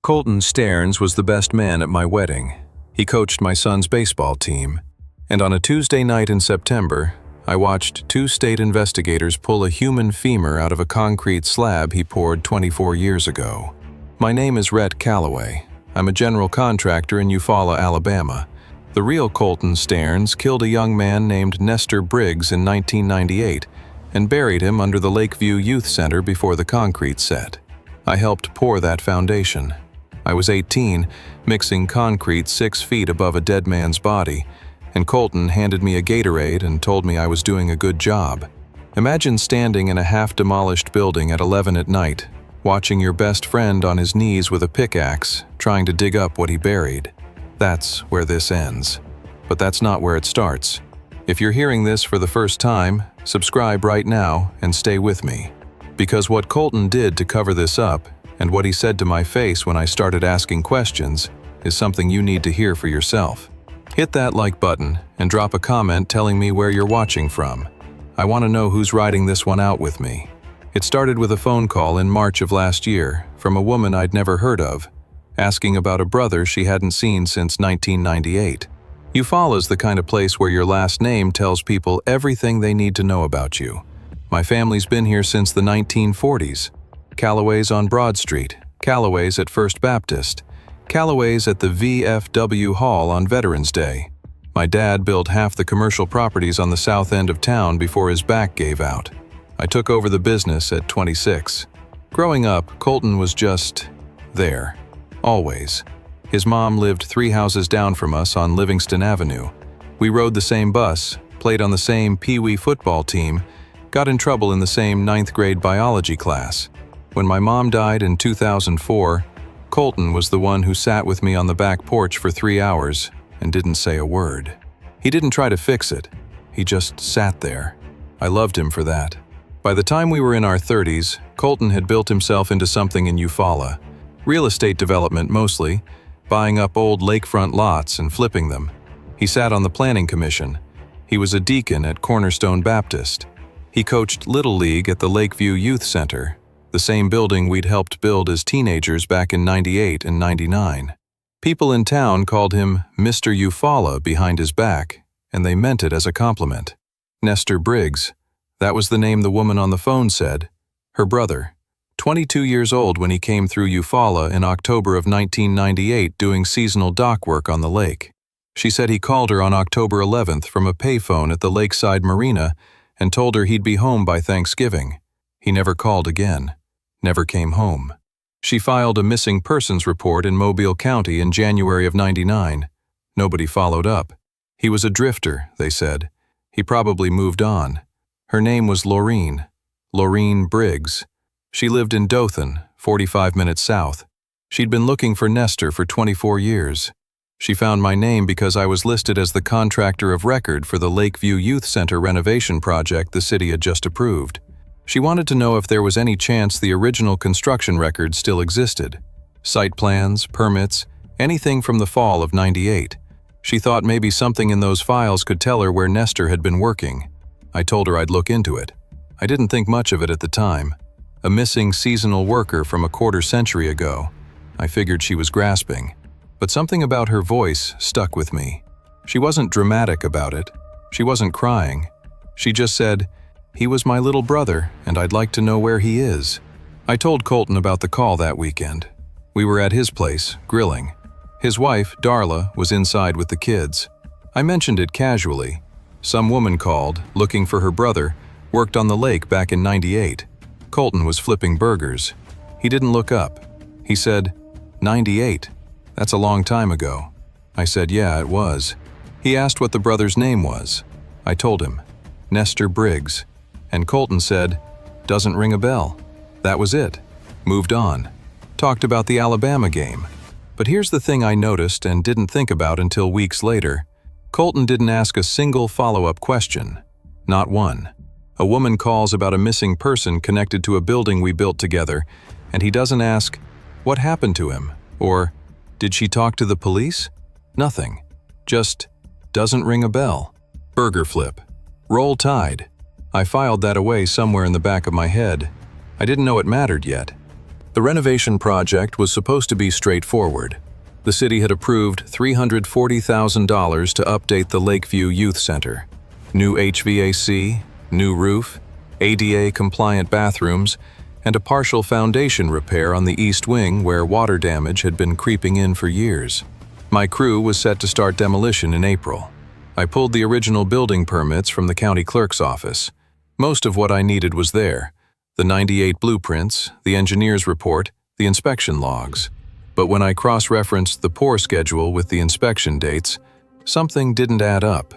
Colton Stearns was the best man at my wedding. He coached my son's baseball team. And on a Tuesday night in September, I watched two state investigators pull a human femur out of a concrete slab he poured 24 years ago. My name is Rhett Calloway. I'm a general contractor in Eufaula, Alabama. The real Colton Stearns killed a young man named Nestor Briggs in 1998 and buried him under the Lakeview Youth Center before the concrete set. I helped pour that foundation. I was 18, mixing concrete 6 feet above a dead man's body, and Colton handed me a Gatorade and told me I was doing a good job. Imagine standing in a half-demolished building at 11 at night, watching your best friend on his knees with a pickaxe, trying to dig up what he buried. That's where this ends. But that's not where it starts. If you're hearing this for the first time, subscribe right now and stay with me. Because what Colton did to cover this up, and what he said to my face when I started asking questions, is something you need to hear for yourself. Hit that like button and drop a comment telling me where you're watching from. I want to know who's riding this one out with me. It started with a phone call in March of last year from a woman I'd never heard of, asking about a brother she hadn't seen since 1998. Eufaula's the kind of place where your last name tells people everything they need to know about you. My family's been here since the 1940s. Calloway's on Broad Street, Calloway's at First Baptist, Calloway's at the VFW Hall on Veterans Day. My dad built half the commercial properties on the south end of town before his back gave out. I took over the business at 26. Growing up, Colton was just there, always. His mom lived 3 houses down from us on Livingston Avenue. We rode the same bus, played on the same Pee-wee football team, got in trouble in the same 9th grade biology class. When my mom died in 2004, Colton was the one who sat with me on the back porch for 3 hours and didn't say a word. He didn't try to fix it. He just sat there. I loved him for that. By the time we were in our 30s, Colton had built himself into something in Eufaula. Real estate development mostly, buying up old lakefront lots and flipping them. He sat on the planning commission. He was a deacon at Cornerstone Baptist. He coached Little League at the Lakeview Youth Center, the same building we'd helped build as teenagers back in '98 and '99. People in town called him Mr. Eufaula behind his back, and they meant it as a compliment. Nestor Briggs, that was the name the woman on the phone said. Her brother, 22 years old when he came through Eufaula in October of 1998 doing seasonal dock work on the lake. She said he called her on October 11th from a payphone at the Lakeside Marina and told her he'd be home by Thanksgiving. He never called again. Never came home. She filed a missing persons report in Mobile County in January of '99. Nobody followed up. He was a drifter, they said. He probably moved on. Her name was Laureen Briggs. She lived in Dothan, 45 minutes south. She'd been looking for Nestor for 24 years. She found my name because I was listed as the contractor of record for the Lakeview Youth Center renovation project the city had just approved. She wanted to know if there was any chance the original construction record still existed. Site plans, permits, anything from the fall of '98. She thought maybe something in those files could tell her where Nestor had been working. I told her I'd look into it. I didn't think much of it at the time. A missing seasonal worker from a quarter century ago. I figured she was grasping. But something about her voice stuck with me. She wasn't dramatic about it. She wasn't crying. She just said, "He was my little brother, and I'd like to know where he is." I told Colton about the call that weekend. We were at his place, grilling. His wife, Darla, was inside with the kids. I mentioned it casually. Some woman called, looking for her brother, worked on the lake back in '98. Colton was flipping burgers. He didn't look up. He said, "98? That's a long time ago." I said, "Yeah, it was." He asked what the brother's name was. I told him, Nestor Briggs. And Colton said, "Doesn't ring a bell." That was it. Moved on. Talked about the Alabama game. But here's the thing I noticed and didn't think about until weeks later. Colton didn't ask a single follow-up question. Not one. A woman calls about a missing person connected to a building we built together, and he doesn't ask, "What happened to him?" or, "Did she talk to the police?" Nothing. Just, doesn't ring a bell. Burger flip. Roll Tide. I filed that away somewhere in the back of my head. I didn't know it mattered yet. The renovation project was supposed to be straightforward. The city had approved $340,000 to update the Lakeview Youth Center. New HVAC, new roof, ADA-compliant bathrooms, and a partial foundation repair on the east wing where water damage had been creeping in for years. My crew was set to start demolition in April. I pulled the original building permits from the county clerk's office. Most of what I needed was there: the 98 blueprints, the engineer's report, the inspection logs. But when I cross-referenced the pour schedule with the inspection dates, something didn't add up.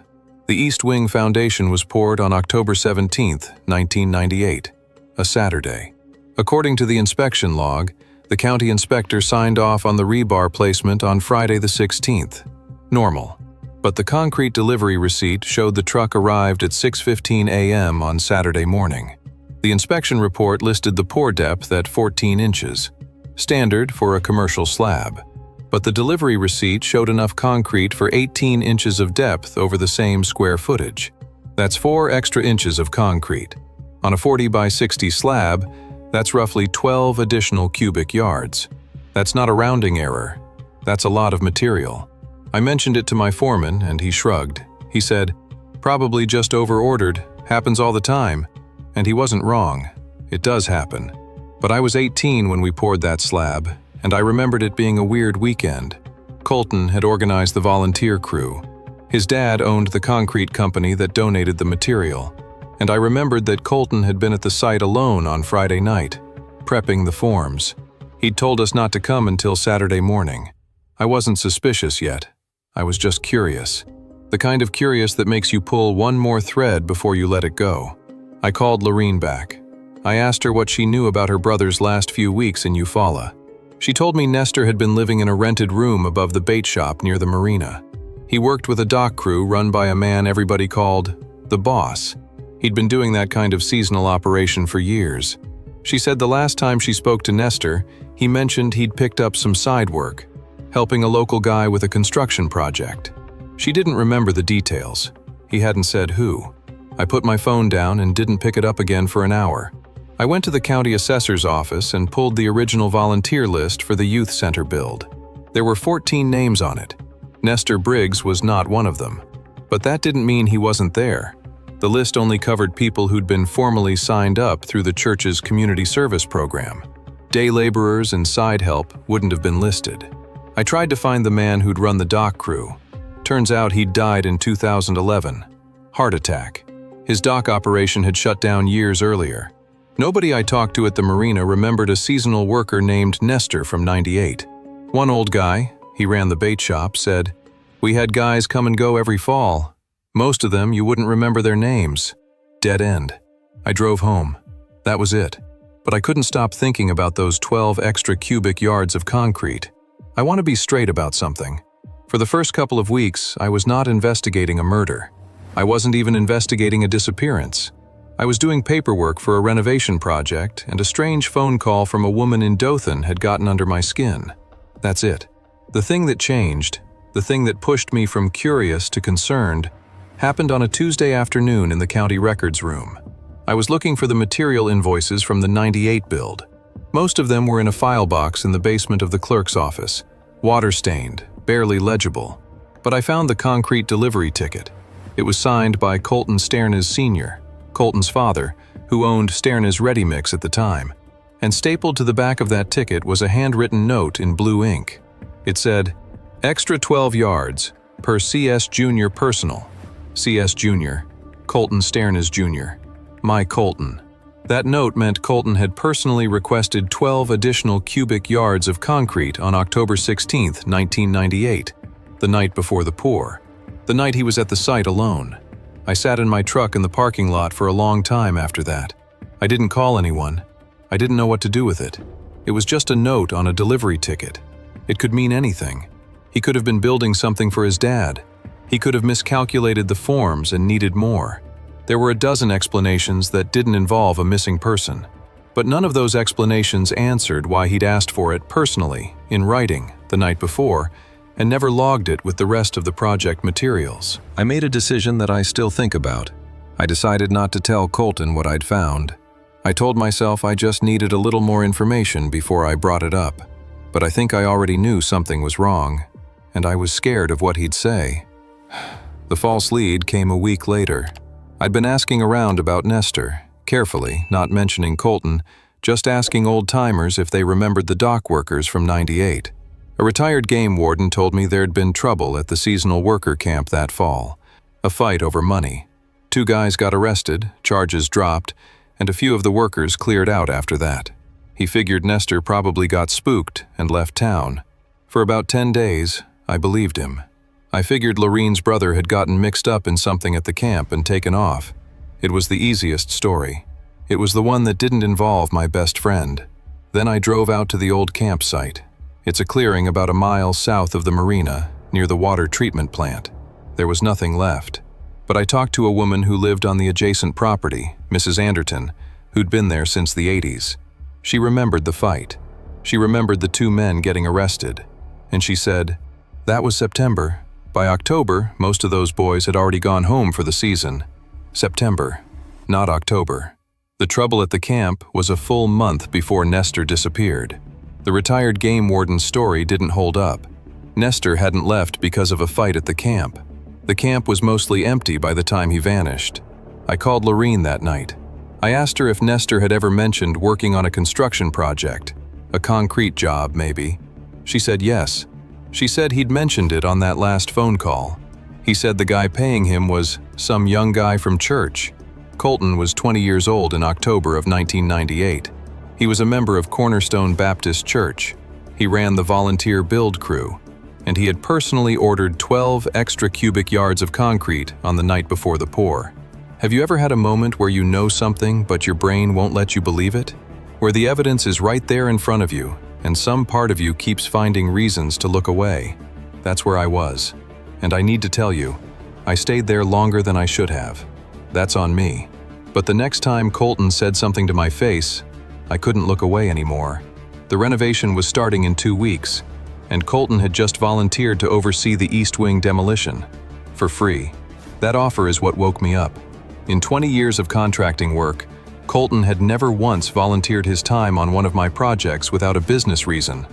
The east wing foundation was poured on October 17, 1998, a Saturday. According to the inspection log, the county inspector signed off on the rebar placement on Friday the 16th. Normal. But the concrete delivery receipt showed the truck arrived at 6:15 a.m. on Saturday morning. The inspection report listed the pour depth at 14 inches, standard for a commercial slab. But the delivery receipt showed enough concrete for 18 inches of depth over the same square footage. That's 4 extra inches of concrete. On a 40 by 60 slab, that's roughly 12 additional cubic yards. That's not a rounding error. That's a lot of material. I mentioned it to my foreman and he shrugged. He said, "Probably just over-ordered, happens all the time." And he wasn't wrong. It does happen. But I was 18 when we poured that slab, and I remembered it being a weird weekend. Colton had organized the volunteer crew. His dad owned the concrete company that donated the material, and I remembered that Colton had been at the site alone on Friday night, prepping the forms. He'd told us not to come until Saturday morning. I wasn't suspicious yet. I was just curious. The kind of curious that makes you pull one more thread before you let it go. I called Lorene back. I asked her what she knew about her brother's last few weeks in Eufaula. She told me Nestor had been living in a rented room above the bait shop near the marina. He worked with a dock crew run by a man everybody called the boss. He'd been doing that kind of seasonal operation for years. She said the last time she spoke to Nestor, he mentioned he'd picked up some side work, helping a local guy with a construction project. She didn't remember the details. He hadn't said who. I put my phone down and didn't pick it up again for an hour. I went to the county assessor's office and pulled the original volunteer list for the youth center build. There were 14 names on it. Nestor Briggs was not one of them. But that didn't mean he wasn't there. The list only covered people who'd been formally signed up through the church's community service program. Day laborers and side help wouldn't have been listed. I tried to find the man who'd run the dock crew. Turns out he'd died in 2011. Heart attack. His dock operation had shut down years earlier. Nobody I talked to at the marina remembered a seasonal worker named Nestor from '98. One old guy, he ran the bait shop, said, "We had guys come and go every fall. Most of them you wouldn't remember their names." Dead end. I drove home. That was it. But I couldn't stop thinking about those 12 extra cubic yards of concrete. I want to be straight about something. For the first couple of weeks, I was not investigating a murder. I wasn't even investigating a disappearance. I was doing paperwork for a renovation project, and a strange phone call from a woman in Dothan had gotten under my skin. That's it. The thing that changed, the thing that pushed me from curious to concerned, happened on a Tuesday afternoon in the county records room. I was looking for the material invoices from the '98 build. Most of them were in a file box in the basement of the clerk's office, water-stained, barely legible. But I found the concrete delivery ticket. It was signed by Colton Sternes Sr., Colton's father, who owned Sternes Ready Mix at the time. And stapled to the back of that ticket was a handwritten note in blue ink. It said, "Extra 12 yards, per CS Jr. personal. CS Jr., Colton Sternes Jr., my Colton." That note meant Colton had personally requested 12 additional cubic yards of concrete on October 16, 1998, the night before the pour, the night he was at the site alone. I sat in my truck in the parking lot for a long time after that. I didn't call anyone. I didn't know what to do with it. It was just a note on a delivery ticket. It could mean anything. He could have been building something for his dad. He could have miscalculated the forms and needed more. There were a dozen explanations that didn't involve a missing person. But none of those explanations answered why he'd asked for it personally, in writing, the night before, and never logged it with the rest of the project materials. I made a decision that I still think about. I decided not to tell Colton what I'd found. I told myself I just needed a little more information before I brought it up, but I think I already knew something was wrong, and I was scared of what he'd say. The false lead came a week later. I'd been asking around about Nestor, carefully, not mentioning Colton, just asking old-timers if they remembered the dock workers from '98. A retired game warden told me there'd been trouble at the seasonal worker camp that fall. A fight over money. 2 guys got arrested, charges dropped, and a few of the workers cleared out after that. He figured Nestor probably got spooked and left town. For about 10 days, I believed him. I figured Lorene's brother had gotten mixed up in something at the camp and taken off. It was the easiest story. It was the one that didn't involve my best friend. Then I drove out to the old campsite. It's a clearing about a mile south of the marina, near the water treatment plant. There was nothing left. But I talked to a woman who lived on the adjacent property, Mrs. Anderton, who'd been there since the '80s. She remembered the fight. She remembered the 2 men getting arrested. And she said, "That was September. By October, most of those boys had already gone home for the season." September, not October. The trouble at the camp was a full month before Nestor disappeared. The retired game warden's story didn't hold up. Nestor hadn't left because of a fight at the camp. The camp was mostly empty by the time he vanished. I called Lorene that night. I asked her if Nestor had ever mentioned working on a construction project, a concrete job maybe. She said yes. She said he'd mentioned it on that last phone call. He said the guy paying him was some young guy from church. Colton was 20 years old in October of 1998. He was a member of Cornerstone Baptist Church. He ran the volunteer build crew, and he had personally ordered 12 extra cubic yards of concrete on the night before the pour. Have you ever had a moment where you know something but your brain won't let you believe it? Where the evidence is right there in front of you, and some part of you keeps finding reasons to look away? That's where I was. And I need to tell you, I stayed there longer than I should have. That's on me. But the next time Colton said something to my face, I couldn't look away anymore. The renovation was starting in 2 weeks, and Colton had just volunteered to oversee the East Wing demolition. For free. That offer is what woke me up. In 20 years of contracting work, Colton had never once volunteered his time on one of my projects without a business reason.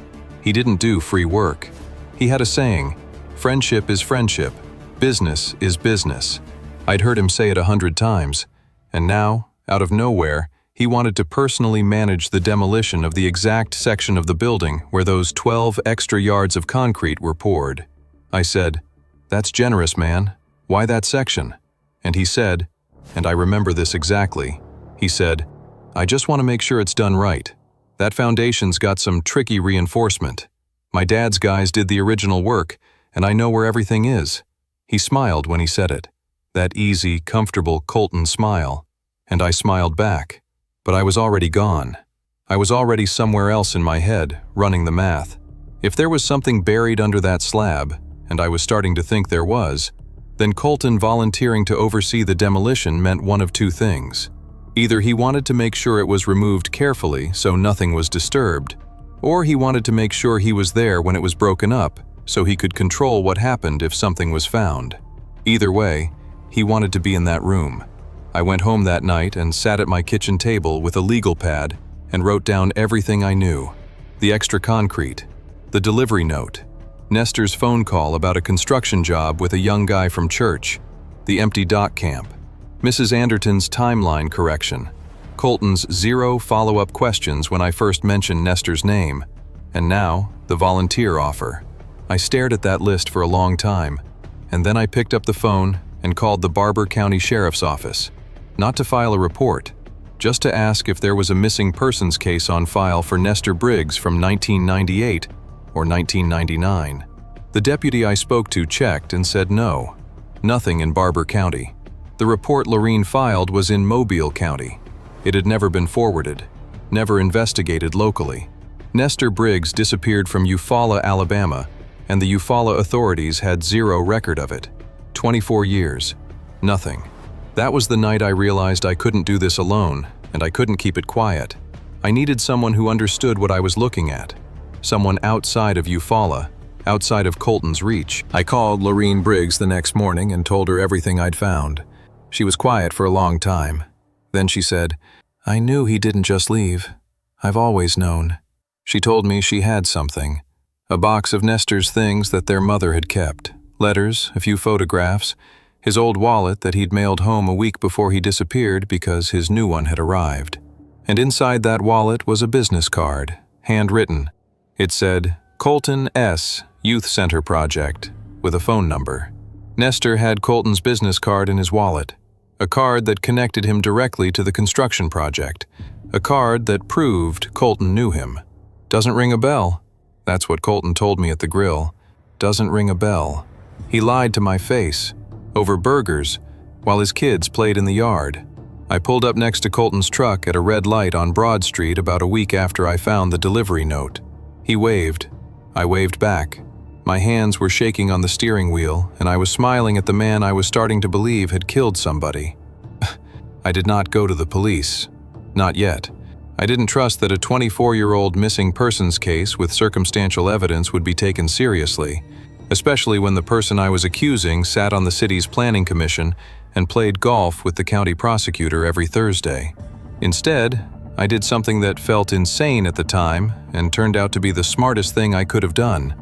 He didn't do free work. He had a saying, "Friendship is friendship, business is business." I'd heard him say it 100 times, and now, out of nowhere, he wanted to personally manage the demolition of the exact section of the building where those 12 extra yards of concrete were poured. I said, "That's generous, man. Why that section?" And he said, and I remember this exactly, he said, "I just want to make sure it's done right. That foundation's got some tricky reinforcement. My dad's guys did the original work, and I know where everything is." He smiled when he said it, that easy, comfortable Colton smile, and I smiled back. But I was already gone. I was already somewhere else in my head, running the math. If there was something buried under that slab, and I was starting to think there was, then Colton volunteering to oversee the demolition meant one of 2 things. Either he wanted to make sure it was removed carefully so nothing was disturbed, or he wanted to make sure he was there when it was broken up so he could control what happened if something was found. Either way, he wanted to be in that room. I went home that night and sat at my kitchen table with a legal pad and wrote down everything I knew. The extra concrete, the delivery note, Nestor's phone call about a construction job with a young guy from church, the empty dock camp, Mrs. Anderton's timeline correction, Colton's 0 follow-up questions when I first mentioned Nestor's name, and now the volunteer offer. I stared at that list for a long time, and then I picked up the phone and called the Barber County Sheriff's Office, not to file a report, just to ask if there was a missing persons case on file for Nestor Briggs from 1998 or 1999. The deputy I spoke to checked and said no, nothing in Barber County. The report Lorene filed was in Mobile County. It had never been forwarded, never investigated locally. Nestor Briggs disappeared from Eufaula, Alabama, and the Eufaula authorities had 0 record of it. 24 years, nothing. That was the night I realized I couldn't do this alone, and I couldn't keep it quiet. I needed someone who understood what I was looking at, someone outside of Eufaula, outside of Colton's reach. I called Lorene Briggs the next morning and told her everything I'd found. She was quiet for a long time. Then she said, I knew he didn't just leave. I've always known. She told me she had something. A box of Nestor's things that their mother had kept. Letters, a few photographs, his old wallet that he'd mailed home a week before he disappeared because his new one had arrived. And inside that wallet was a business card, handwritten. It said, Colton S. Youth Center Project, with a phone number. Nestor had Colton's business card in his wallet, a card that connected him directly to the construction project, a card that proved Colton knew him. Doesn't ring a bell. That's what Colton told me at the grill. Doesn't ring a bell. He lied to my face, over burgers, while his kids played in the yard. I pulled up next to Colton's truck at a red light on Broad Street about a week after I found the delivery note. He waved. I waved back. My hands were shaking on the steering wheel, and I was smiling at the man I was starting to believe had killed somebody. I did not go to the police. Not yet. I didn't trust that a 24-year-old missing persons case with circumstantial evidence would be taken seriously, especially when the person I was accusing sat on the city's planning commission and played golf with the county prosecutor every Thursday. Instead, I did something that felt insane at the time and turned out to be the smartest thing I could have done.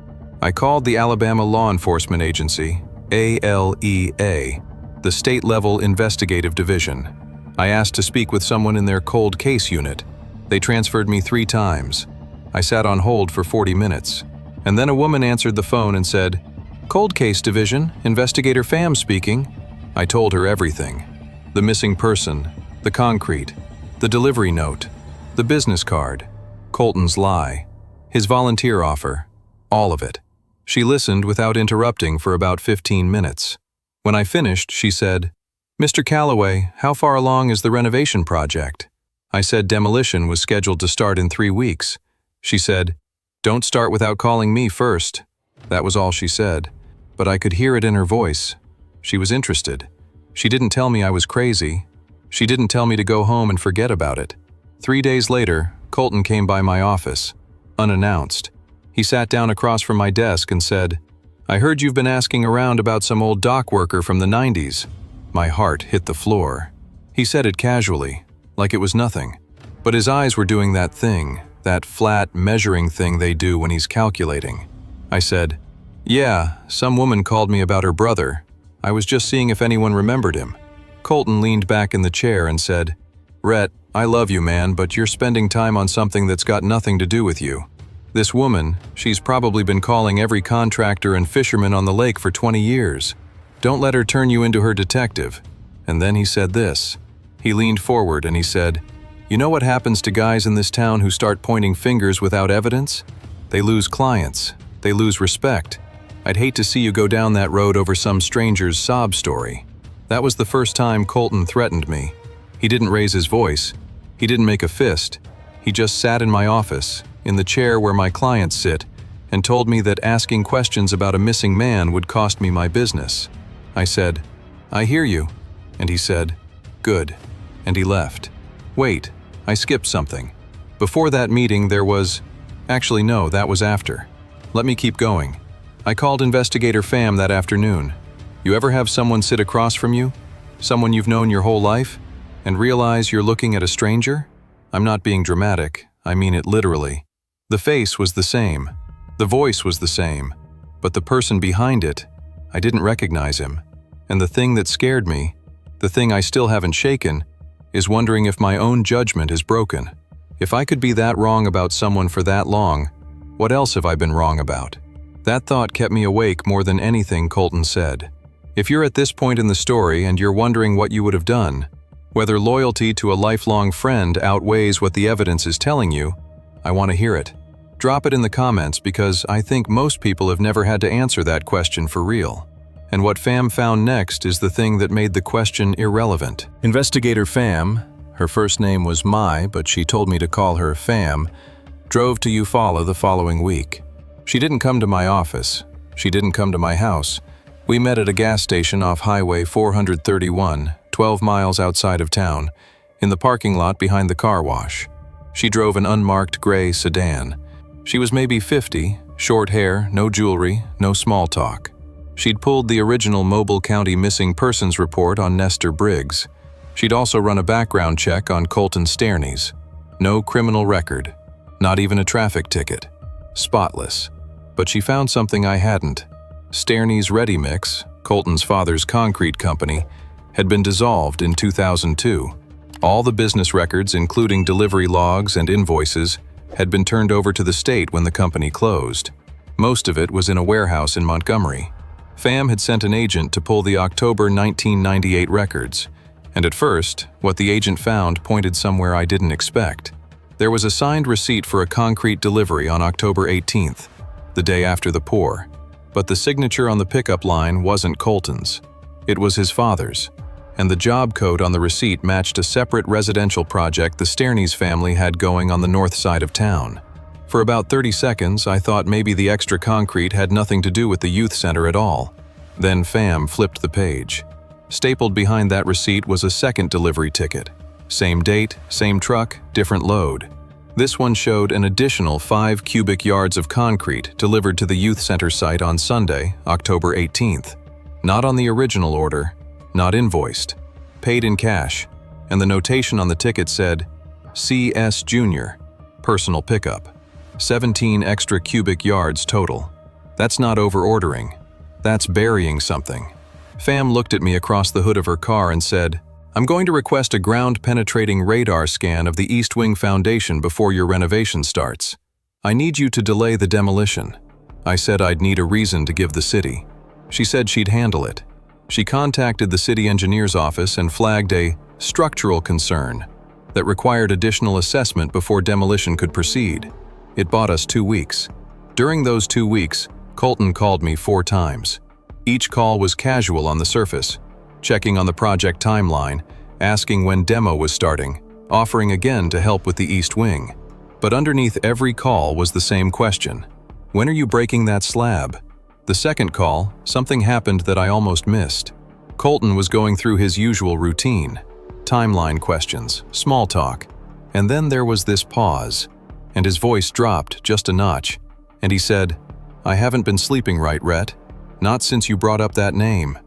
I called the Alabama Law Enforcement Agency, ALEA, the state-level investigative division. I asked to speak with someone in their cold case unit. They transferred me 3 times. I sat on hold for 40 minutes. And then a woman answered the phone and said, Cold Case Division, Investigator Pham speaking. I told her everything. The missing person, the concrete, the delivery note, the business card, Colton's lie, his volunteer offer, all of it. She listened without interrupting for about 15 minutes. When I finished, she said, Mr. Calloway, how far along is the renovation project? I said demolition was scheduled to start in 3 weeks. She said, Don't start without calling me first. That was all she said, but I could hear it in her voice. She was interested. She didn't tell me I was crazy. She didn't tell me to go home and forget about it. 3 days later, Colton came by my office, unannounced. He sat down across from my desk and said, I heard you've been asking around about some old dock worker from the 90s. My heart hit the floor. He said it casually, like it was nothing. But his eyes were doing that thing, that flat, measuring thing they do when he's calculating. I said, Yeah, some woman called me about her brother. I was just seeing if anyone remembered him. Colton leaned back in the chair and said, Rhett, I love you, man, but you're spending time on something that's got nothing to do with you. This woman, she's probably been calling every contractor and fisherman on the lake for 20 years. Don't let her turn you into her detective. And then he said this. He leaned forward and he said, You know what happens to guys in this town who start pointing fingers without evidence? They lose clients. They lose respect. I'd hate to see you go down that road over some stranger's sob story. That was the first time Colton threatened me. He didn't raise his voice. He didn't make a fist. He just sat in my office, in the chair where my clients sit, and told me that asking questions about a missing man would cost me my business. I said, I hear you. And he said, Good. And he left. Wait, I skipped something. Before that meeting there was… Actually no, that was after. Let me keep going. I called Investigator Pham that afternoon. You ever have someone sit across from you? Someone you've known your whole life? And realize you're looking at a stranger? I'm not being dramatic, I mean it literally. The face was the same. The voice was the same. But the person behind it, I didn't recognize him. And the thing that scared me, the thing I still haven't shaken, is wondering if my own judgment is broken. If I could be that wrong about someone for that long, what else have I been wrong about? That thought kept me awake more than anything Colton said. If you're at this point in the story and you're wondering what you would have done, whether loyalty to a lifelong friend outweighs what the evidence is telling you, I want to hear it. Drop it in the comments because I think most people have never had to answer that question for real. And what Pham found next is the thing that made the question irrelevant. Investigator Pham, her first name was Mai, but she told me to call her Pham, drove to Eufaula the following week. She didn't come to my office. She didn't come to my house. We met at a gas station off Highway 431, 12 miles outside of town, in the parking lot behind the car wash. She drove an unmarked gray sedan. She was maybe 50, short hair, no jewelry, no small talk. She'd pulled the original Mobile County Missing Persons report on Nestor Briggs. She'd also run a background check on Colton Sterny's. No criminal record, not even a traffic ticket. Spotless. But she found something I hadn't. Sterny's Ready Mix, Colton's father's concrete company, had been dissolved in 2002. All the business records, including delivery logs and invoices, had been turned over to the state when the company closed. Most of it was in a warehouse in Montgomery. Fam had sent an agent to pull the October 1998 records, and at first, what the agent found pointed somewhere I didn't expect. There was a signed receipt for a concrete delivery on October 18th, the day after the pour, but the signature on the pickup line wasn't Colton's. It was his father's, and the job code on the receipt matched a separate residential project the Sterny's family had going on the north side of town. For about 30 seconds, I thought maybe the extra concrete had nothing to do with the youth center at all. Then Fam flipped the page. Stapled behind that receipt was a second delivery ticket. Same date, same truck, different load. This one showed an additional 5 cubic yards of concrete delivered to the youth center site on Sunday, October 18th. Not on the original order, not invoiced, paid in cash, and the notation on the ticket said, C.S. Jr., personal pickup. 17 extra cubic yards total. That's not over-ordering. That's burying something. Fam looked at me across the hood of her car and said, I'm going to request a ground-penetrating radar scan of the East Wing Foundation before your renovation starts. I need you to delay the demolition. I said I'd need a reason to give the city. She said she'd handle it. She contacted the city engineer's office and flagged a structural concern that required additional assessment before demolition could proceed. It bought us 2 weeks. During those 2 weeks, Colton called me 4 times. Each call was casual on the surface, checking on the project timeline, asking when demo was starting, offering again to help with the East Wing. But underneath every call was the same question. When are you breaking that slab? The second call, something happened that I almost missed. Colton was going through his usual routine. Timeline questions, small talk. And then there was this pause, and his voice dropped just a notch, and he said, I haven't been sleeping right, Rhett. Not since you brought up that name.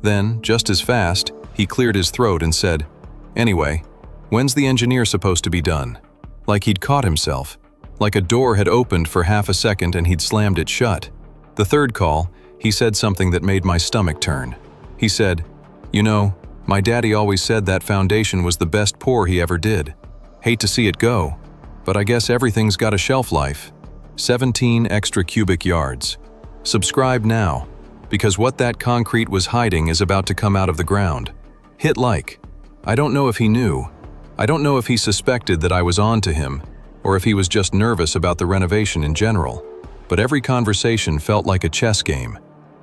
Then, just as fast, he cleared his throat and said, Anyway, when's the engineer supposed to be done? Like he'd caught himself. Like a door had opened for half a second and he'd slammed it shut. The third call, he said something that made my stomach turn. He said, You know, my daddy always said that foundation was the best pour he ever did. Hate to see it go, but I guess everything's got a shelf life. 17 extra cubic yards. Subscribe now, because what that concrete was hiding is about to come out of the ground. Hit like. I don't know if he knew. I don't know if he suspected that I was on to him, or if he was just nervous about the renovation in general. But every conversation felt like a chess game,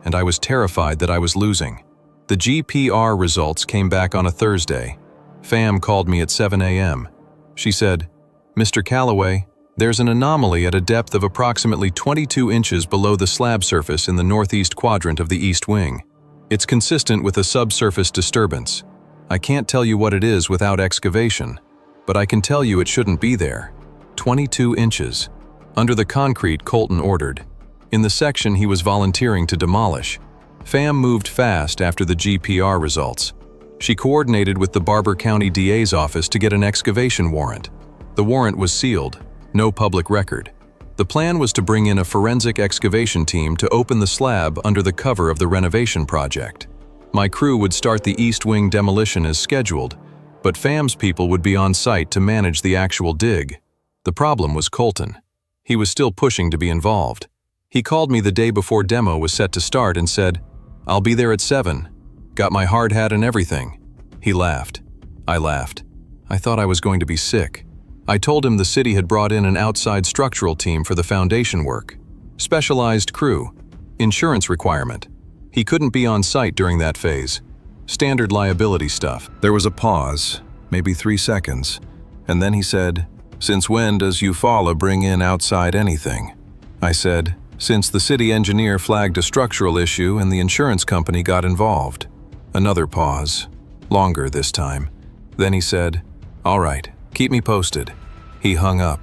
and I was terrified that I was losing. The GPR results came back on a Thursday. Fam called me at 7 a.m. She said, Mr. Calloway, there's an anomaly at a depth of approximately 22 inches below the slab surface in the northeast quadrant of the East Wing. It's consistent with a subsurface disturbance. I can't tell you what it is without excavation, but I can tell you it shouldn't be there. 22 inches. Under the concrete Colton ordered. In the section he was volunteering to demolish. Fam moved fast after the GPR results. She coordinated with the Barber County DA's office to get an excavation warrant. The warrant was sealed. No public record. The plan was to bring in a forensic excavation team to open the slab under the cover of the renovation project. My crew would start the East Wing demolition as scheduled, but Fam's people would be on site to manage the actual dig. The problem was Colton. He was still pushing to be involved. He called me the day before demo was set to start and said, I'll be there at 7. Got my hard hat and everything. He laughed. I laughed. I thought I was going to be sick. I told him the city had brought in an outside structural team for the foundation work. Specialized crew. Insurance requirement. He couldn't be on site during that phase. Standard liability stuff. There was a pause, maybe 3 seconds, and then he said, Since when does Eufaula bring in outside anything? I said, Since the city engineer flagged a structural issue and the insurance company got involved. Another pause. Longer this time. Then he said, All right. Keep me posted. He hung up,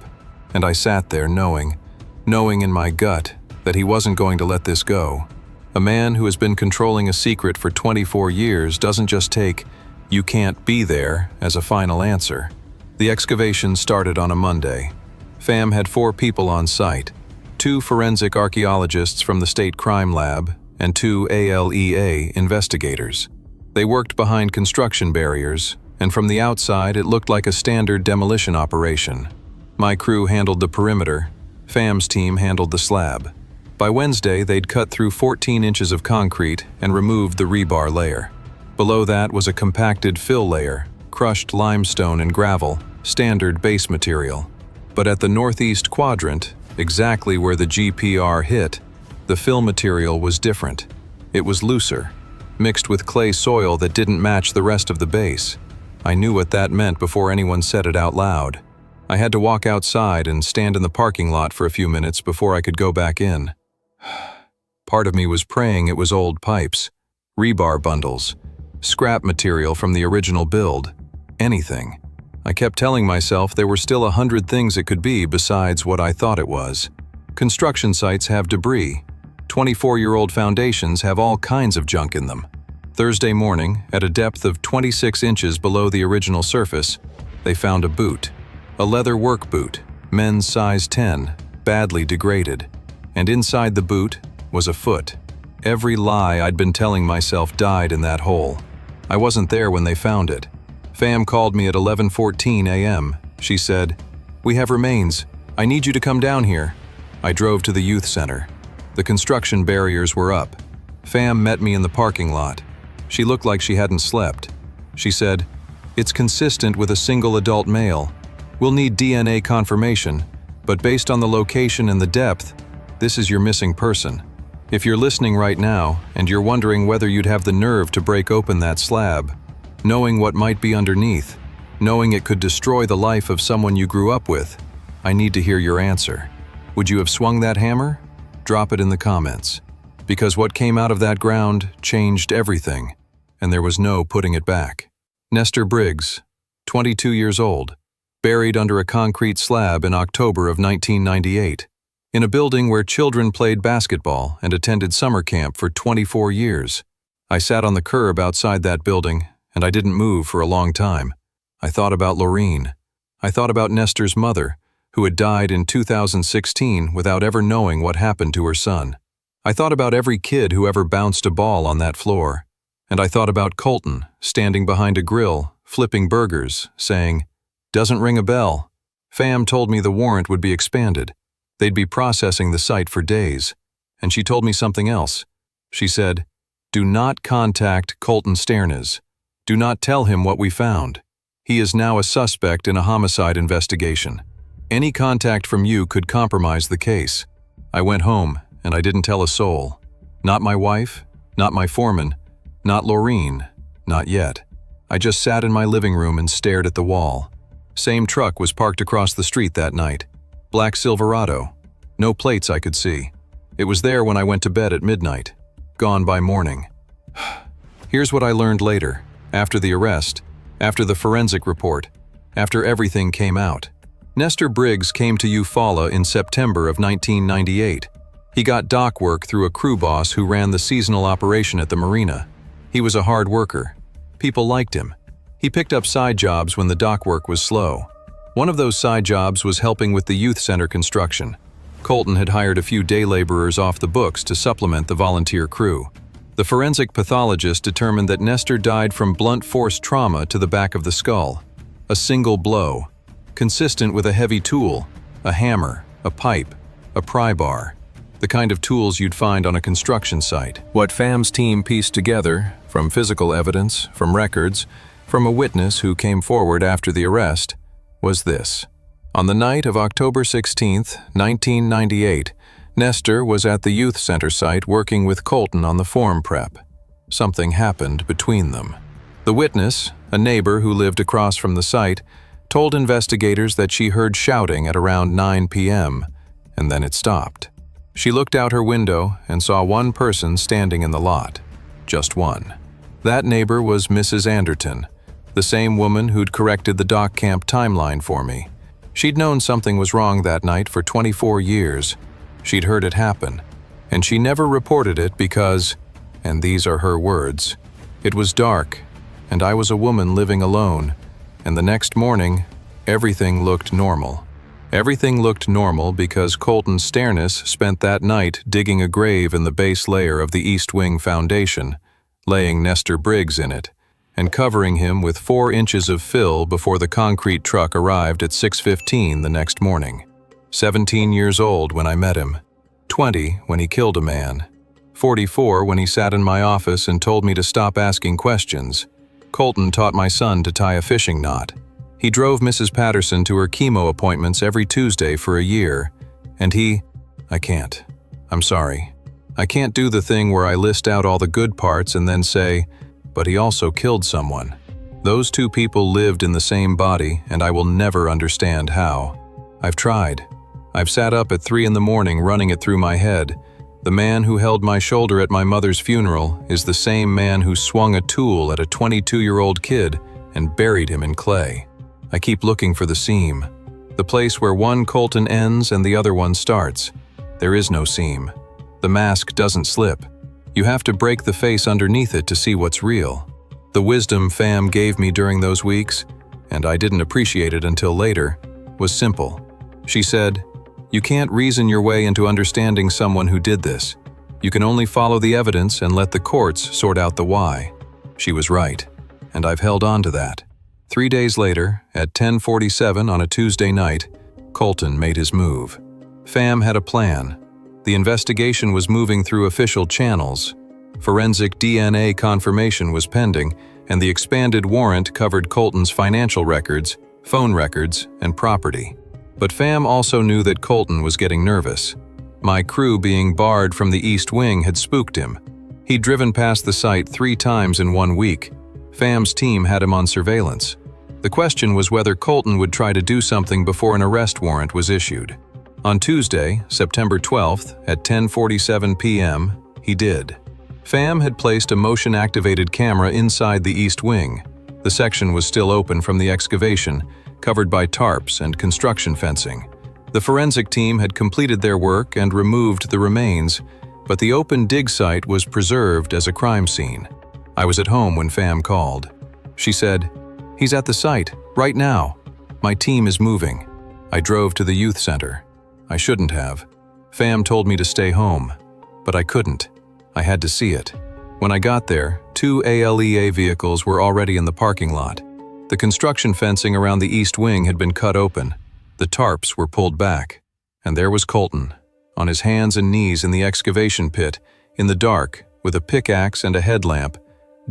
and I sat there knowing in my gut that he wasn't going to let this go. A man who has been controlling a secret for 24 years doesn't just take "You can't be there," as a final answer. The excavation started on a Monday. FAM had 4 people on site, 2 forensic archaeologists from the State Crime Lab and 2 ALEA investigators. They worked behind construction barriers, and from the outside it looked like a standard demolition operation. My crew handled the perimeter, FAM's team handled the slab. By Wednesday, they'd cut through 14 inches of concrete and removed the rebar layer. Below that was a compacted fill layer, crushed limestone and gravel, standard base material. But at the northeast quadrant, exactly where the GPR hit, the fill material was different. It was looser, mixed with clay soil that didn't match the rest of the base. I knew what that meant before anyone said it out loud. I had to walk outside and stand in the parking lot for a few minutes before I could go back in. Part of me was praying it was old pipes, rebar bundles, scrap material from the original build, anything. I kept telling myself there were still 100 things it could be besides what I thought it was. Construction sites have debris. 24-year-old foundations have all kinds of junk in them. Thursday morning, at a depth of 26 inches below the original surface, they found a boot. A leather work boot, men's size 10, badly degraded. And inside the boot was a foot. Every lie I'd been telling myself died in that hole. I wasn't there when they found it. FAM called me at 11:14 a.m. She said, "We have remains. I need you to come down here." I drove to the youth center. The construction barriers were up. FAM met me in the parking lot. She looked like she hadn't slept. She said, "It's consistent with a single adult male. We'll need DNA confirmation, but based on the location and the depth, this is your missing person. If you're listening right now and you're wondering whether you'd have the nerve to break open that slab, knowing what might be underneath, knowing it could destroy the life of someone you grew up with, I need to hear your answer. Would you have swung that hammer? Drop it in the comments. Because what came out of that ground changed everything, and there was no putting it back." Nestor Briggs, 22 years old, buried under a concrete slab in October of 1998. In a building where children played basketball and attended summer camp for 24 years. I sat on the curb outside that building, and I didn't move for a long time. I thought about Laureen. I thought about Nestor's mother, who had died in 2016 without ever knowing what happened to her son. I thought about every kid who ever bounced a ball on that floor. And I thought about Colton, standing behind a grill, flipping burgers, saying, "Doesn't ring a bell." FAM told me the warrant would be expanded. They'd be processing the site for days. And she told me something else. She said, "Do not contact Colton Sternes. Do not tell him what we found. He is now a suspect in a homicide investigation. Any contact from you could compromise the case." I went home, and I didn't tell a soul. Not my wife, not my foreman, not Laureen, not yet. I just sat in my living room and stared at the wall. Same truck was parked across the street that night. Black Silverado. No plates I could see. It was there when I went to bed at midnight. Gone by morning. Here's what I learned later, after the arrest, after the forensic report, after everything came out. Nestor Briggs came to Eufaula in September of 1998. He got dock work through a crew boss who ran the seasonal operation at the marina. He was a hard worker. People liked him. He picked up side jobs when the dock work was slow. One of those side jobs was helping with the youth center construction. Colton had hired a few day laborers off the books to supplement the volunteer crew. The forensic pathologist determined that Nestor died from blunt force trauma to the back of the skull. A single blow, consistent with a heavy tool, a hammer, a pipe, a pry bar, the kind of tools you'd find on a construction site. What FAM's team pieced together, from physical evidence, from records, from a witness who came forward after the arrest, was this. On the night of October 16, 1998, Nestor was at the youth center site working with Colton on the form prep. Something happened between them. The witness, a neighbor who lived across from the site, told investigators that she heard shouting at around 9 p.m., and then it stopped. She looked out her window and saw one person standing in the lot. Just one. That neighbor was Mrs. Anderton, the same woman who'd corrected the dock camp timeline for me. She'd known something was wrong that night for 24 years. She'd heard it happen, and she never reported it because, and these are her words, it was dark, and I was a woman living alone, and the next morning, everything looked normal. Everything looked normal because Colton Sternis spent that night digging a grave in the base layer of the East Wing foundation, laying Nestor Briggs in it, and covering him with 4 inches of fill before the concrete truck arrived at 6:15 the next morning. 17 years old when I met him, 20 when he killed a man, 44 when he sat in my office and told me to stop asking questions. Colton taught my son to tie a fishing knot. He drove Mrs. Patterson to her chemo appointments every Tuesday for a year, and I can't. I'm sorry. I can't do the thing where I list out all the good parts and then say, but he also killed someone. Those 2 people lived in the same body, and I will never understand how. I've tried. I've sat up at 3 in the morning running it through my head. The man who held my shoulder at my mother's funeral is the same man who swung a tool at a 22-year-old kid and buried him in clay. I keep looking for the seam, the place where one Colton ends and the other one starts. There is no seam. The mask doesn't slip. You have to break the face underneath it to see what's real. The wisdom Fam gave me during those weeks, and I didn't appreciate it until later, was simple. She said, "You can't reason your way into understanding someone who did this. You can only follow the evidence and let the courts sort out the why." She was right, and I've held on to that. 3 days later, at 10:47 on a Tuesday night, Colton made his move. Fam had a plan. The investigation was moving through official channels. Forensic DNA confirmation was pending, and the expanded warrant covered Colton's financial records, phone records, and property. But Fam also knew that Colton was getting nervous. My crew being barred from the East Wing had spooked him. He'd driven past the site 3 times in 1 week. Fam's team had him on surveillance. The question was whether Colton would try to do something before an arrest warrant was issued. On Tuesday, September 12th, at 10:47 p.m., he did. Fam had placed a motion-activated camera inside the East Wing. The section was still open from the excavation, covered by tarps and construction fencing. The forensic team had completed their work and removed the remains, but the open dig site was preserved as a crime scene. I was at home when Fam called. She said, "He's at the site, right now. My team is moving." I drove to the youth center. I shouldn't have. Fam told me to stay home, but I couldn't. I had to see it. When I got there, 2 ALEA vehicles were already in the parking lot. The construction fencing around the East Wing had been cut open. The tarps were pulled back, and there was Colton, on his hands and knees in the excavation pit, in the dark, with a pickaxe and a headlamp,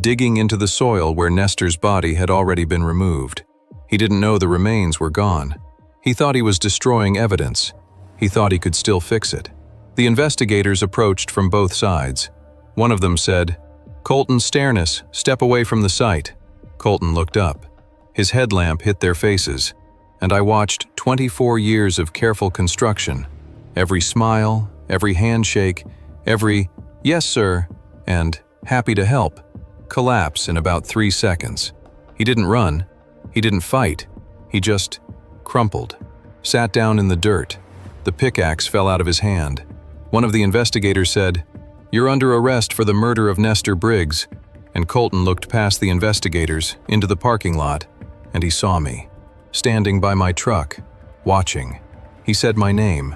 digging into the soil where Nestor's body had already been removed. He didn't know the remains were gone. He thought he was destroying evidence. He thought he could still fix it. The investigators approached from both sides. One of them said, "Colton Sternis, step away from the site." Colton looked up. His headlamp hit their faces, and I watched 24 years of careful construction. Every smile, every handshake, every "yes, sir," and "happy to help" collapse in about 3 seconds. He didn't run. He didn't fight. He just crumpled, sat down in the dirt. The pickaxe fell out of his hand. One of the investigators said, "You're under arrest for the murder of Nestor Briggs," and Colton looked past the investigators into the parking lot, and he saw me, standing by my truck, watching. He said my name,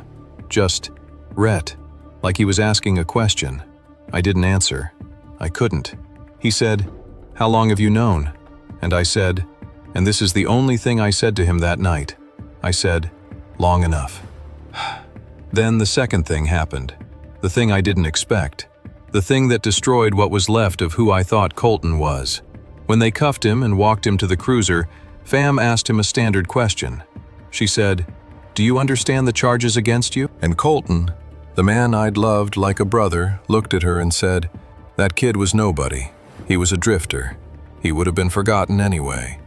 just Rhett, like he was asking a question. I didn't answer. I couldn't. He said, "How long have you known?" And I said, and this is the only thing I said to him that night, I said, "Long enough." Then the second thing happened, the thing I didn't expect, the thing that destroyed what was left of who I thought Colton was. When they cuffed him and walked him to the cruiser, Fam asked him a standard question. She said, "Do you understand the charges against you?" And Colton, the man I'd loved like a brother, looked at her and said, "That kid was nobody. He was a drifter. He would have been forgotten anyway."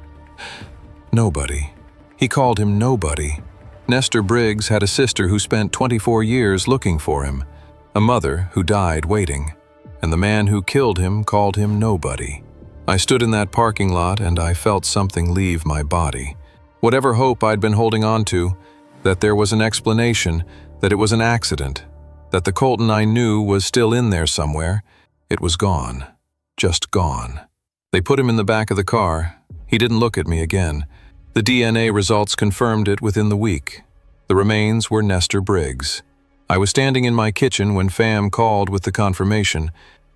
Nobody. He called him nobody. Nestor Briggs had a sister who spent 24 years looking for him, a mother who died waiting, and the man who killed him called him nobody. I stood in that parking lot and I felt something leave my body. Whatever hope I'd been holding on to, that there was an explanation, that it was an accident, that the Colton I knew was still in there somewhere, it was gone. Just gone. They put him in the back of the car. He didn't look at me again. The DNA results confirmed it within the week. The remains were Nestor Briggs. I was standing in my kitchen when Fam called with the confirmation,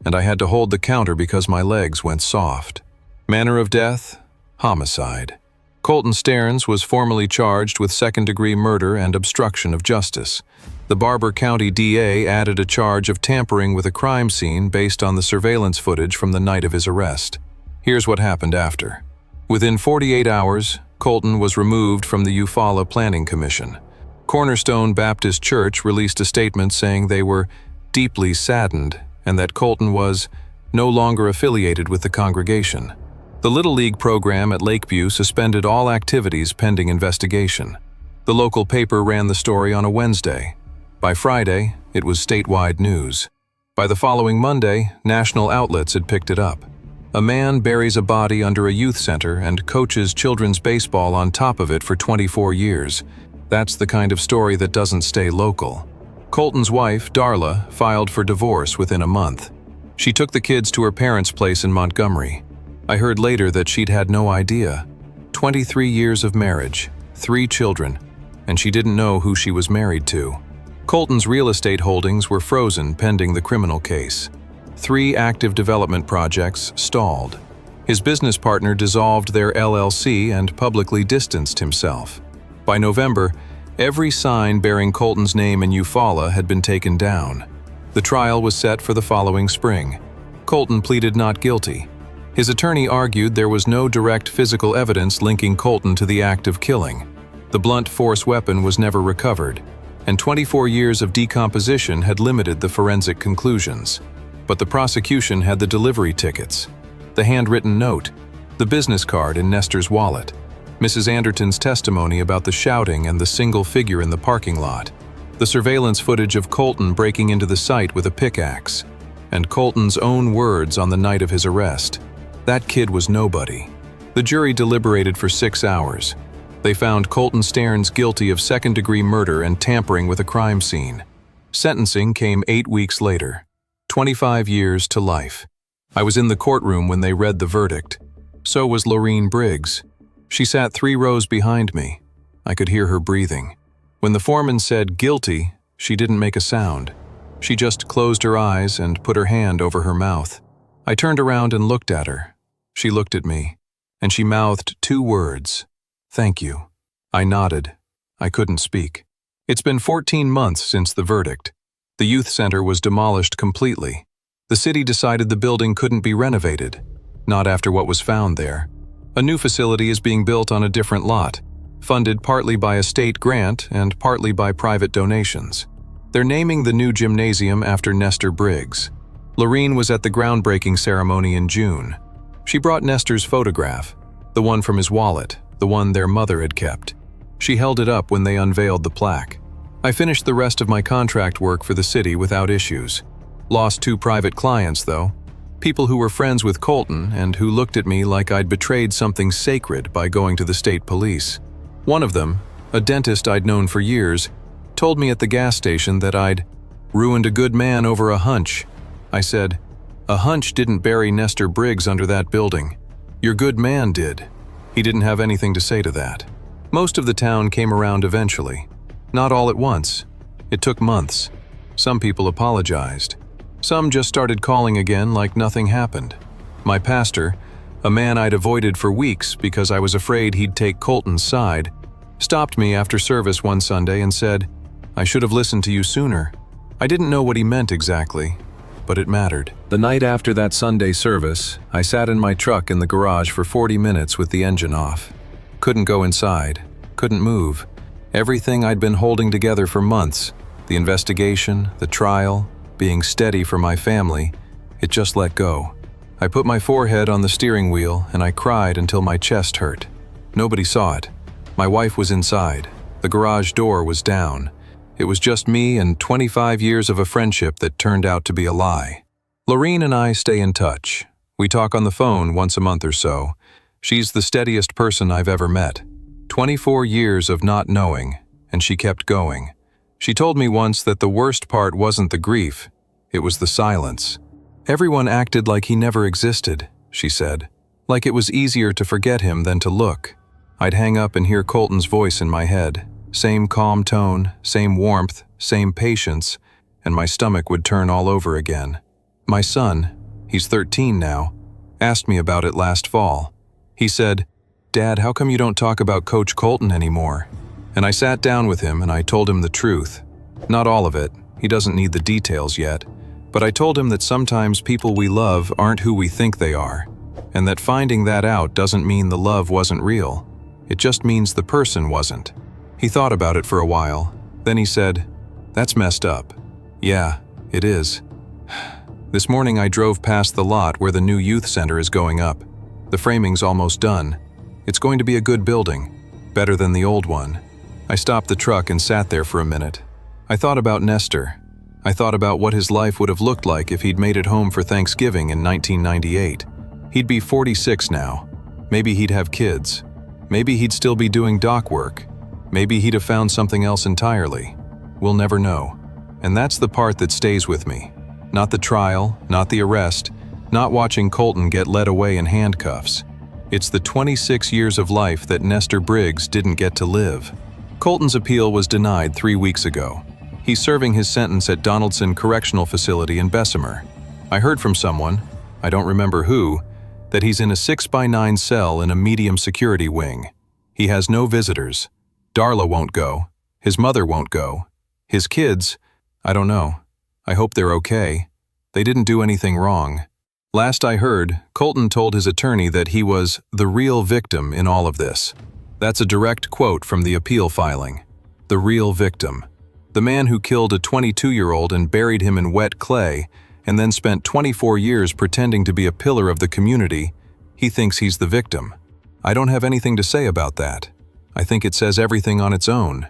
and I had to hold the counter because my legs went soft. Manner of death? Homicide. Colton Stearns was formally charged with second-degree murder and obstruction of justice. The Barber County DA added a charge of tampering with a crime scene based on the surveillance footage from the night of his arrest. Here's what happened after. Within 48 hours, Colton was removed from the Eufaula Planning Commission. Cornerstone Baptist Church released a statement saying they were deeply saddened and that Colton was no longer affiliated with the congregation. The Little League program at Lakeview suspended all activities pending investigation. The local paper ran the story on a Wednesday. By Friday, it was statewide news. By the following Monday, national outlets had picked it up. A man buries a body under a youth center and coaches children's baseball on top of it for 24 years. That's the kind of story that doesn't stay local. Colton's wife, Darla, filed for divorce within a month. She took the kids to her parents' place in Montgomery. I heard later that she'd had no idea. 23 years of marriage, 3 children, and she didn't know who she was married to. Colton's real estate holdings were frozen pending the criminal case. 3 active development projects stalled. His business partner dissolved their LLC and publicly distanced himself. By November, every sign bearing Colton's name in Eufaula had been taken down. The trial was set for the following spring. Colton pleaded not guilty. His attorney argued there was no direct physical evidence linking Colton to the act of killing. The blunt force weapon was never recovered, and 24 years of decomposition had limited the forensic conclusions. But the prosecution had the delivery tickets, the handwritten note, the business card in Nestor's wallet, Mrs. Anderton's testimony about the shouting and the single figure in the parking lot, the surveillance footage of Colton breaking into the site with a pickaxe, and Colton's own words on the night of his arrest. That kid was nobody. The jury deliberated for 6 hours. They found Colton Stearns guilty of second-degree murder and tampering with a crime scene. Sentencing came 8 weeks later. 25 years to life. I was in the courtroom when they read the verdict. So was Lorene Briggs. She sat 3 rows behind me. I could hear her breathing. When the foreman said guilty, she didn't make a sound. She just closed her eyes and put her hand over her mouth. I turned around and looked at her. She looked at me, and she mouthed 2 words. Thank you. I nodded. I couldn't speak. It's been 14 months since the verdict. The youth center was demolished completely. The city decided the building couldn't be renovated, not after what was found there. A new facility is being built on a different lot, funded partly by a state grant and partly by private donations. They're naming the new gymnasium after Nestor Briggs. Lorene was at the groundbreaking ceremony in June. She brought Nestor's photograph, the one from his wallet, the one their mother had kept. She held it up when they unveiled the plaque. I finished the rest of my contract work for the city without issues. Lost 2 private clients, though. People who were friends with Colton and who looked at me like I'd betrayed something sacred by going to the state police. One of them, a dentist I'd known for years, told me at the gas station that I'd ruined a good man over a hunch. I said, "A hunch didn't bury Nestor Briggs under that building. Your good man did." He didn't have anything to say to that. Most of the town came around eventually. Not all at once. It took months. Some people apologized. Some just started calling again like nothing happened. My pastor, a man I'd avoided for weeks because I was afraid he'd take Colton's side, stopped me after service one Sunday and said, "I should have listened to you sooner." I didn't know what he meant exactly, but it mattered. The night after that Sunday service, I sat in my truck in the garage for 40 minutes with the engine off. Couldn't go inside, couldn't move. Everything I'd been holding together for months, the investigation, the trial, being steady for my family, it just let go. I put my forehead on the steering wheel and I cried until my chest hurt. Nobody saw it. My wife was inside. The garage door was down. It was just me and 25 years of a friendship that turned out to be a lie. Lorene and I stay in touch. We talk on the phone once a month or so. She's the steadiest person I've ever met. 24 years of not knowing, and she kept going. She told me once that the worst part wasn't the grief, it was the silence. Everyone acted like he never existed, she said. Like it was easier to forget him than to look. I'd hang up and hear Colton's voice in my head. Same calm tone, same warmth, same patience, and my stomach would turn all over again. My son, he's 13 now, asked me about it last fall. He said, "Dad, how come you don't talk about Coach Colton anymore?" And I sat down with him and I told him the truth. Not all of it, he doesn't need the details yet, but I told him that sometimes people we love aren't who we think they are, and that finding that out doesn't mean the love wasn't real. It just means the person wasn't. He thought about it for a while, then he said, "That's messed up." "Yeah, it is." This morning I drove past the lot where the new youth center is going up. The framing's almost done. It's going to be a good building, better than the old one. I stopped the truck and sat there for a minute. I thought about Nestor. I thought about what his life would have looked like if he'd made it home for Thanksgiving in 1998. He'd be 46 now. Maybe he'd have kids. Maybe he'd still be doing dock work. Maybe he'd have found something else entirely. We'll never know. And that's the part that stays with me. Not the trial, not the arrest, not watching Colton get led away in handcuffs. It's the 26 years of life that Nestor Briggs didn't get to live. Colton's appeal was denied 3 weeks ago. He's serving his sentence at Donaldson Correctional Facility in Bessemer. I heard from someone, I don't remember who, that he's in a 6x9 cell in a medium security wing. He has no visitors. Darla won't go. His mother won't go. His kids, I don't know. I hope they're okay. They didn't do anything wrong. Last I heard, Colton told his attorney that he was the real victim in all of this. That's a direct quote from the appeal filing. The real victim. The man who killed a 22-year-old and buried him in wet clay, and then spent 24 years pretending to be a pillar of the community, he thinks he's the victim. I don't have anything to say about that. I think it says everything on its own.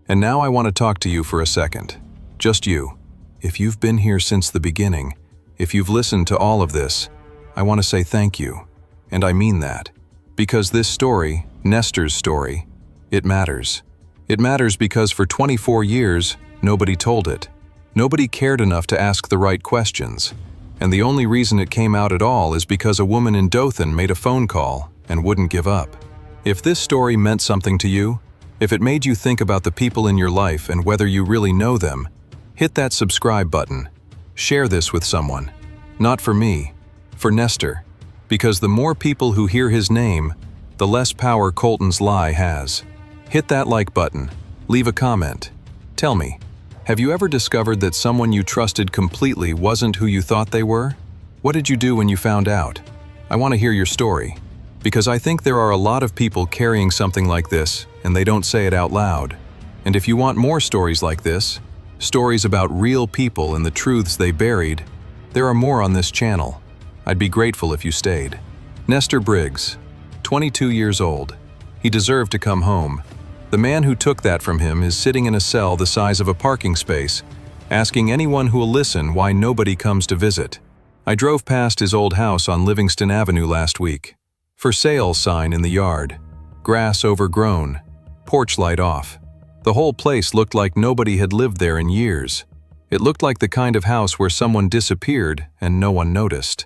And now I want to talk to you for a second. Just you. If you've been here since the beginning, if you've listened to all of this, I want to say thank you. And I mean that. Because this story, Nestor's story, it matters. It matters because for 24 years, nobody told it. Nobody cared enough to ask the right questions. And the only reason it came out at all is because a woman in Dothan made a phone call and wouldn't give up. If this story meant something to you, if it made you think about the people in your life and whether you really know them, hit that subscribe button. Share this with someone. Not for me, for Nestor. Because the more people who hear his name, the less power Colton's lie has. Hit that like button. Leave a comment. Tell me, have you ever discovered that someone you trusted completely wasn't who you thought they were? What did you do when you found out? I want to hear your story. Because I think there are a lot of people carrying something like this, and they don't say it out loud. And if you want more stories like this, stories about real people and the truths they buried, there are more on this channel. I'd be grateful if you stayed. Nestor Briggs, 22 years old. He deserved to come home. The man who took that from him is sitting in a cell the size of a parking space, asking anyone who will listen why nobody comes to visit. I drove past his old house on Livingston Avenue last week. For sale sign in the yard. Grass overgrown. Porch light off. The whole place looked like nobody had lived there in years. It looked like the kind of house where someone disappeared and no one noticed.